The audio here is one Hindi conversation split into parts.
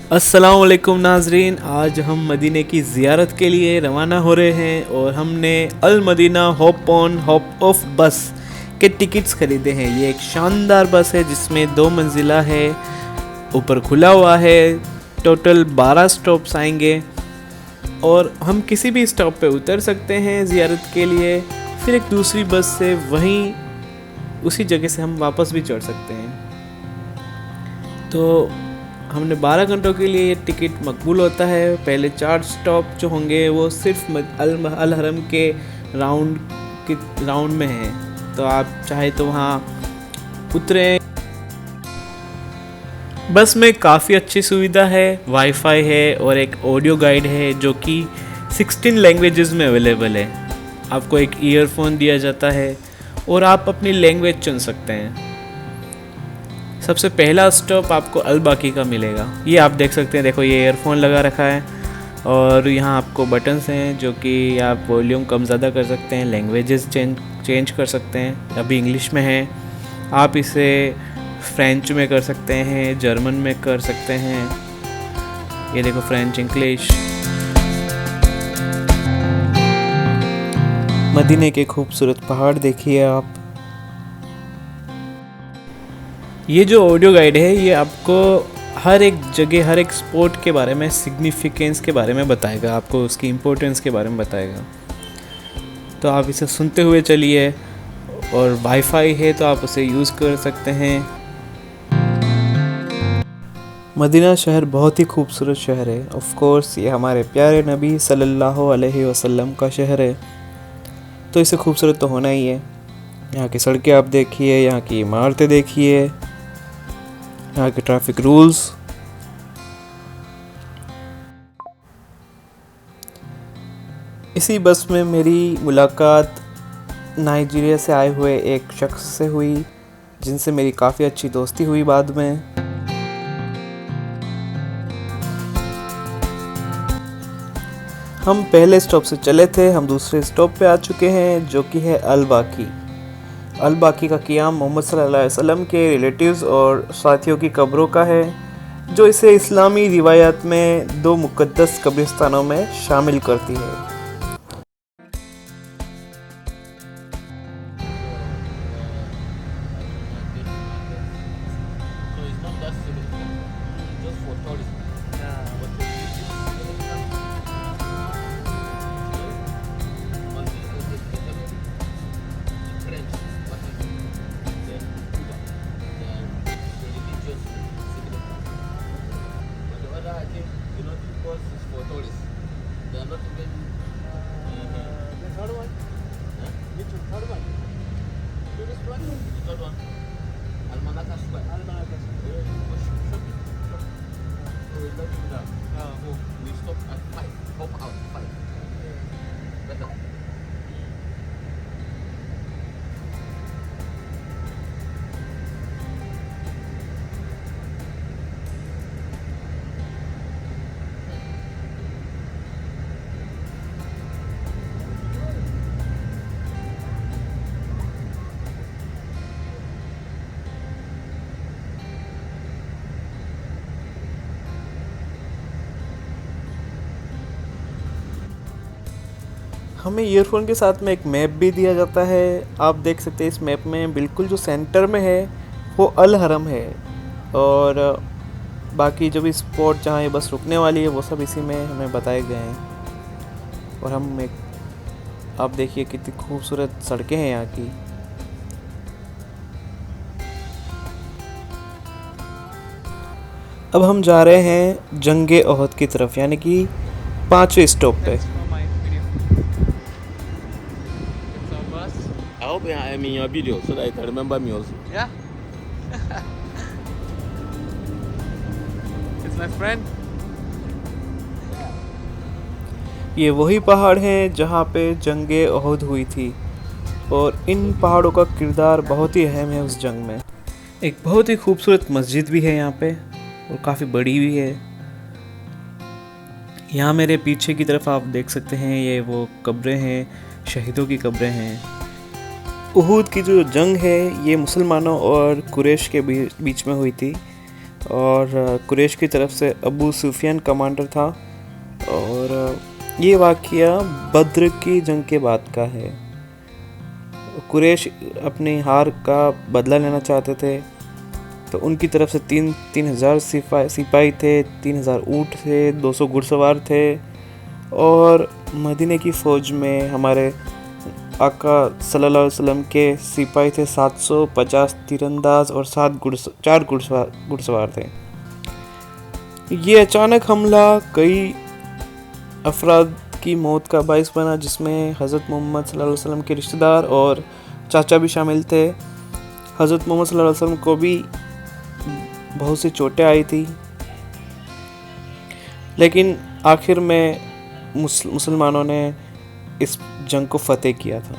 अस्सलाम वालेकुम नाजरीन, आज हम मदीने की ज़ियारत के लिए रवाना हो रहे हैं और हमने Al Madina hop on hop off bus के टिकट्स ख़रीदे हैं। ये एक शानदार बस है जिसमें 2 मंजिला है, ऊपर खुला हुआ है। टोटल 12 स्टॉप्स आएंगे और हम किसी भी स्टॉप पे उतर सकते हैं ज़ियारत के लिए। फिर एक दूसरी बस से वहीं उसी जगह से हम वापस भी चढ़ सकते हैं। तो हमने 12 घंटों के लिए ये टिकट मकबूल होता है। पहले 4 स्टॉप जो होंगे वो सिर्फ अल हरम के राउंड में हैं, तो आप चाहे तो वहाँ उतरें। बस में काफ़ी अच्छी सुविधा है, वाईफाई है और एक ऑडियो गाइड है जो कि 16 लैंग्वेजेस में अवेलेबल है। आपको एक ईयरफोन दिया जाता है और आप अपनी लैंग्वेज चुन सकते हैं। सबसे पहला स्टॉप आपको अल बाकी का मिलेगा। ये आप देख सकते हैं, देखो ये ईयरफोन लगा रखा है और यहाँ आपको बटन्स हैं जो कि आप वॉल्यूम कम ज़्यादा कर सकते हैं, लैंग्वेजेस चेंज कर सकते हैं। अभी इंग्लिश में है, आप इसे फ्रेंच में कर सकते हैं, जर्मन में कर सकते हैं। ये देखो फ्रेंच, इंग्लिश। मदीने के खूबसूरत पहाड़ देखिए आप। ये जो ऑडियो गाइड है ये आपको हर एक जगह, हर एक स्पोर्ट के बारे में, सिग्निफिकेंस के बारे में बताएगा, आपको उसकी इम्पोर्टेंस के बारे में बताएगा। तो आप इसे सुनते हुए चलिए और वाईफाई है तो आप उसे यूज़ कर सकते हैं। मदीना शहर बहुत ही खूबसूरत शहर है। ऑफ कोर्स ये हमारे प्यारे नबी सल्लल्लाहु अलैहि वसल्लम का शहर है, तो इसे खूबसूरत तो होना ही है। यहाँ की सड़कें आप देखिए, यहाँ की इमारतें देखिए, यहाँ के ट्रैफिक रूल्स। इसी बस में मेरी मुलाकात नाइजीरिया से आए हुए एक शख्स से हुई, जिनसे मेरी काफ़ी अच्छी दोस्ती हुई बाद में। हम पहले स्टॉप से चले थे, हम दूसरे स्टॉप पे आ चुके हैं जो कि है अल बाकी। अल बाकी का क़ियाम मोहम्मद सल्लल्लाहु अलैहि वसल्लम के रिलेटिव्स और साथियों की कब्रों का है, जो इसे इस्लामी रिवायात में 2 मुक़द्दस कब्रिस्तानों में शामिल करती है। हमें ईयरफोन के साथ में एक मैप भी दिया जाता है। आप देख सकते हैं इस मैप में बिल्कुल जो सेंटर में है वो अल हरम है, और बाकी जो भी स्पॉट जहाँ ये बस रुकने वाली है वो सब इसी में हमें बताए गए हैं। और आप देखिए कितनी खूबसूरत सड़कें हैं यहाँ की। अब हम जा रहे हैं जंगे ओहद की तरफ, यानी कि 5वें स्टॉप पे। I hope I'm in your video so that you can remember me also. Yeah. It's my friend. ये वही पहाड़ हैं जहाँ पे जंगे ओहद हुई थी, और इन पहाड़ों का किरदार बहुत ही अहम है उस जंग में। एक बहुत ही खूबसूरत मस्जिद भी है यहाँ पे और काफ़ी बड़ी भी है। यहाँ मेरे पीछे की तरफ आप देख सकते हैं, ये वो कब्रें हैं, शहीदों की कब्रें हैं। उहद की जो जंग है ये मुसलमानों और कुरैश के बीच में हुई थी, और कुरैश की तरफ से अबू सुफियान कमांडर था। और ये वाक़या बद्र की जंग के बाद का है। कुरैश अपनी हार का बदला लेना चाहते थे, तो उनकी तरफ से 3,000 सिपाही थे, 3,000 ऊँट थे, 200 घुड़सवार थे। और मदीने की फ़ौज में हमारे आका सल्लल्लाहु अलैहि वसल्लम के सिपाही थे 750 तीरंदाज और 4 घुड़सवार थे। ये अचानक हमला कई अफराद की मौत का बाइस बना, जिसमें हज़रत मोहम्मद सल्लल्लाहु अलैहि वसल्लम के रिश्तेदार और चाचा भी शामिल थे। हज़रत मोहम्मद सल्लल्लाहु अलैहि वसल्लम को भी बहुत सी चोटें आई थी, लेकिन आखिर में मुसलमानों ने इस जंग को फतेह किया था।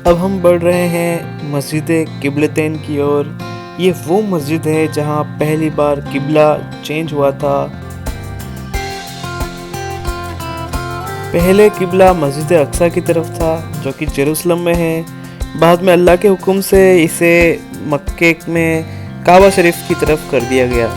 अब हम बढ़ रहे हैं मस्जिद किबलतैन की ओर। ये वो मस्जिद है जहाँ पहली बार किबला चेंज हुआ था। पहले किबला मस्जिद अक्सा की तरफ था, जो कि जेरूसलम में है। बाद में अल्लाह के हुक्म से इसे मक्के में काबा शरीफ की तरफ कर दिया गया।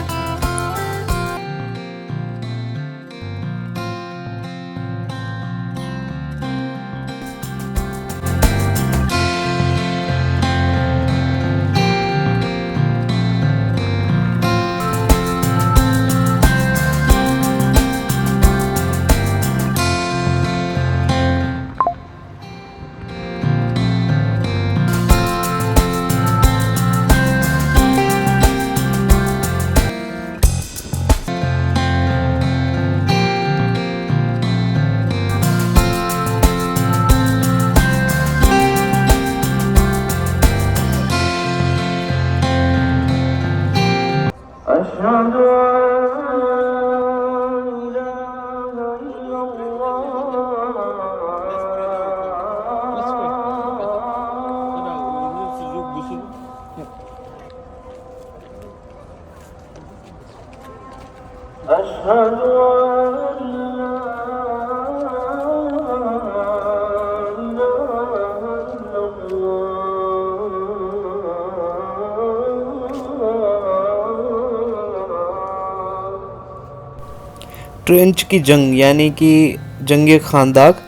ट्रेंच की जंग यानी कि जंग खांदाक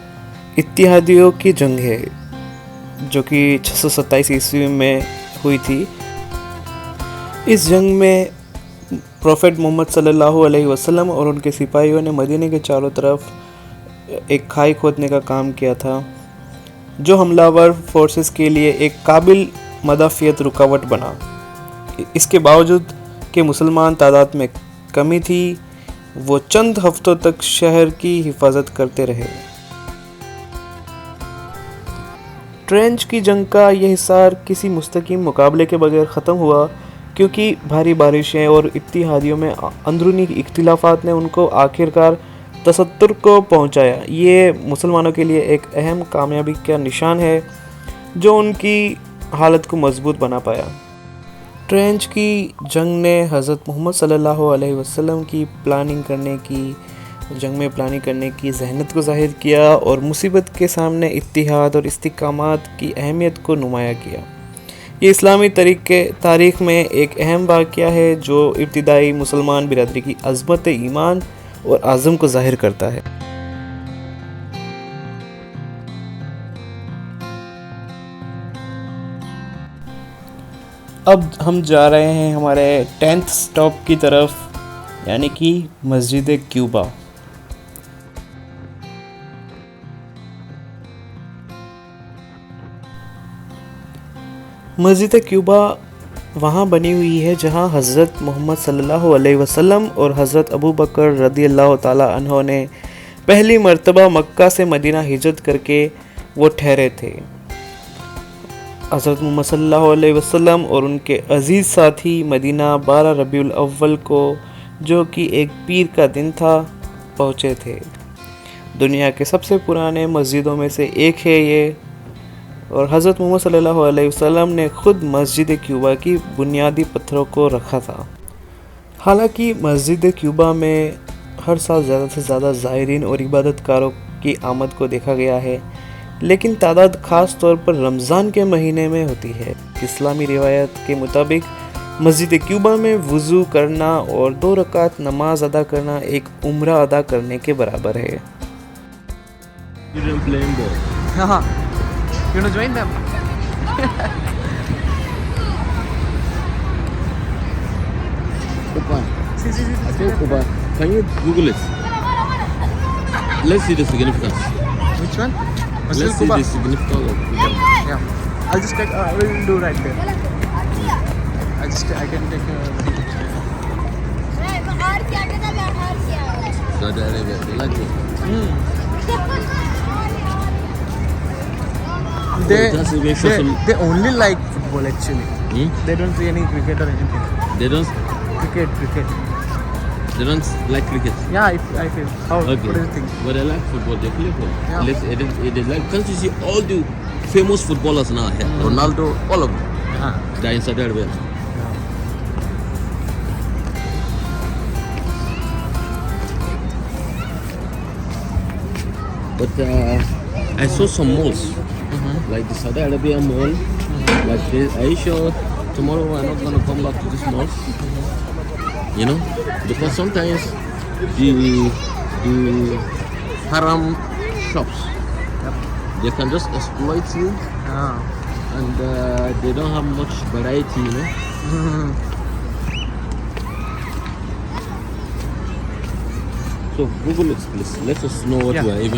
इत्तेहादियों की जंग है जो कि 627 ईस्वी में हुई थी। इस जंग में प्रॉफेट मोहम्मद सल्लल्लाहु अलैहि वसल्लम और उनके सिपाहियों ने मदीने के चारों तरफ एक खाई खोदने का काम किया था जो हमलावर फोर्सेस के लिए एक काबिल मदाफियत रुकावट बना। इसके बावजूद कि मुसलमान तादाद में कमी थी, वो चंद हफ्तों तक शहर की हिफाजत करते रहे। ट्रेंच की जंग का यह हिसार किसी मुस्तकीम मुकाबले के बगैर ख़त्म हुआ क्योंकि भारी बारिशें और इत्तेहादियों में अंदरूनी इख्तिलाफात ने उनको आखिरकार तसत्तुर को पहुंचाया। ये मुसलमानों के लिए एक अहम कामयाबी का निशान है जो उनकी हालत को मजबूत बना पाया। ट्रेंच की जंग ने हज़रत मोहम्मद सल्लल्लाहु अलैहि वसल्लम की जंग में प्लानिंग करने की ज़हनत को ज़ाहिर किया और मुसीबत के सामने इत्तिहाद और इस्तिकामत की अहमियत को नुमाया किया। ये इस्लामी तारीख़ में एक अहम वाक़या है जो इब्तिदाई मुसलमान बिरादरी की अज़मत ईमान और आज़म को ज़ाहिर करता है। अब हम जा रहे हैं हमारे 10th स्टॉप की तरफ यानी कि मस्जिद क्यूबा। मस्जिद क्यूबा वहाँ बनी हुई है जहाँ हज़रत मोहम्मद सल्लल्लाहु अलैहि वसल्लम और हज़रत अबू बकर रदियल्लाहु ताला अन्हो ने पहली मर्तबा मक्का से मदीना हिजरत करके वो ठहरे थे। हज़रत मोहम्मद सल्लल्लाहु अलैहि वसल्लम और उनके अज़ीज़ साथी मदीना 12 रबीउल अव्वल को, जो कि एक पीर का दिन था, पहुँचे थे। दुनिया के सबसे पुराने मस्जिदों में से एक है ये, और हज़रत मोहम्मद सल्लल्लाहु अलैहि वसल्लम ने ख़ुद मस्जिद क्यूबा की बुनियादी पत्थरों को रखा था। हालांकि मस्जिद क्यूबा में हर साल ज़्यादा से ज़्यादा ज़ायरीन और इबादतकारों की आमद को देखा गया है, लेकिन तादाद ख़ास तौर पर रमज़ान के महीने में होती है। इस्लामी रिवायत के मुताबिक मस्जिद क्यूबा में वुज़ू करना और 2 रकात नमाज अदा करना एक उम्रा अदा करने के बराबर है। You want to join them? Kuba. See. Okay, Kuba. Can you Google it? Let's see the significance. Which one? Let's see the significance of Kuba. Yeah. I'll just take. I will do right there. I can take a video. Saudi Arabia. They like it. They only like football actually. They don't see any cricket or anything. They don't. Cricket. They don't like cricket. Yeah, I feel. How? Okay. What do you think? But they like football. They play football. Yeah. They like. Can't you see all the famous footballers now here? Ronaldo, all of them. They're in Saudi Arabia. But I saw some malls, like the Saudi Arabia mall. Like this. Are you sure tomorrow we're not gonna come back to this mall? You know, because sometimes the haram shops, they can just exploit you, and they don't have much variety. You know. So Google it, please. Let us know what we are even.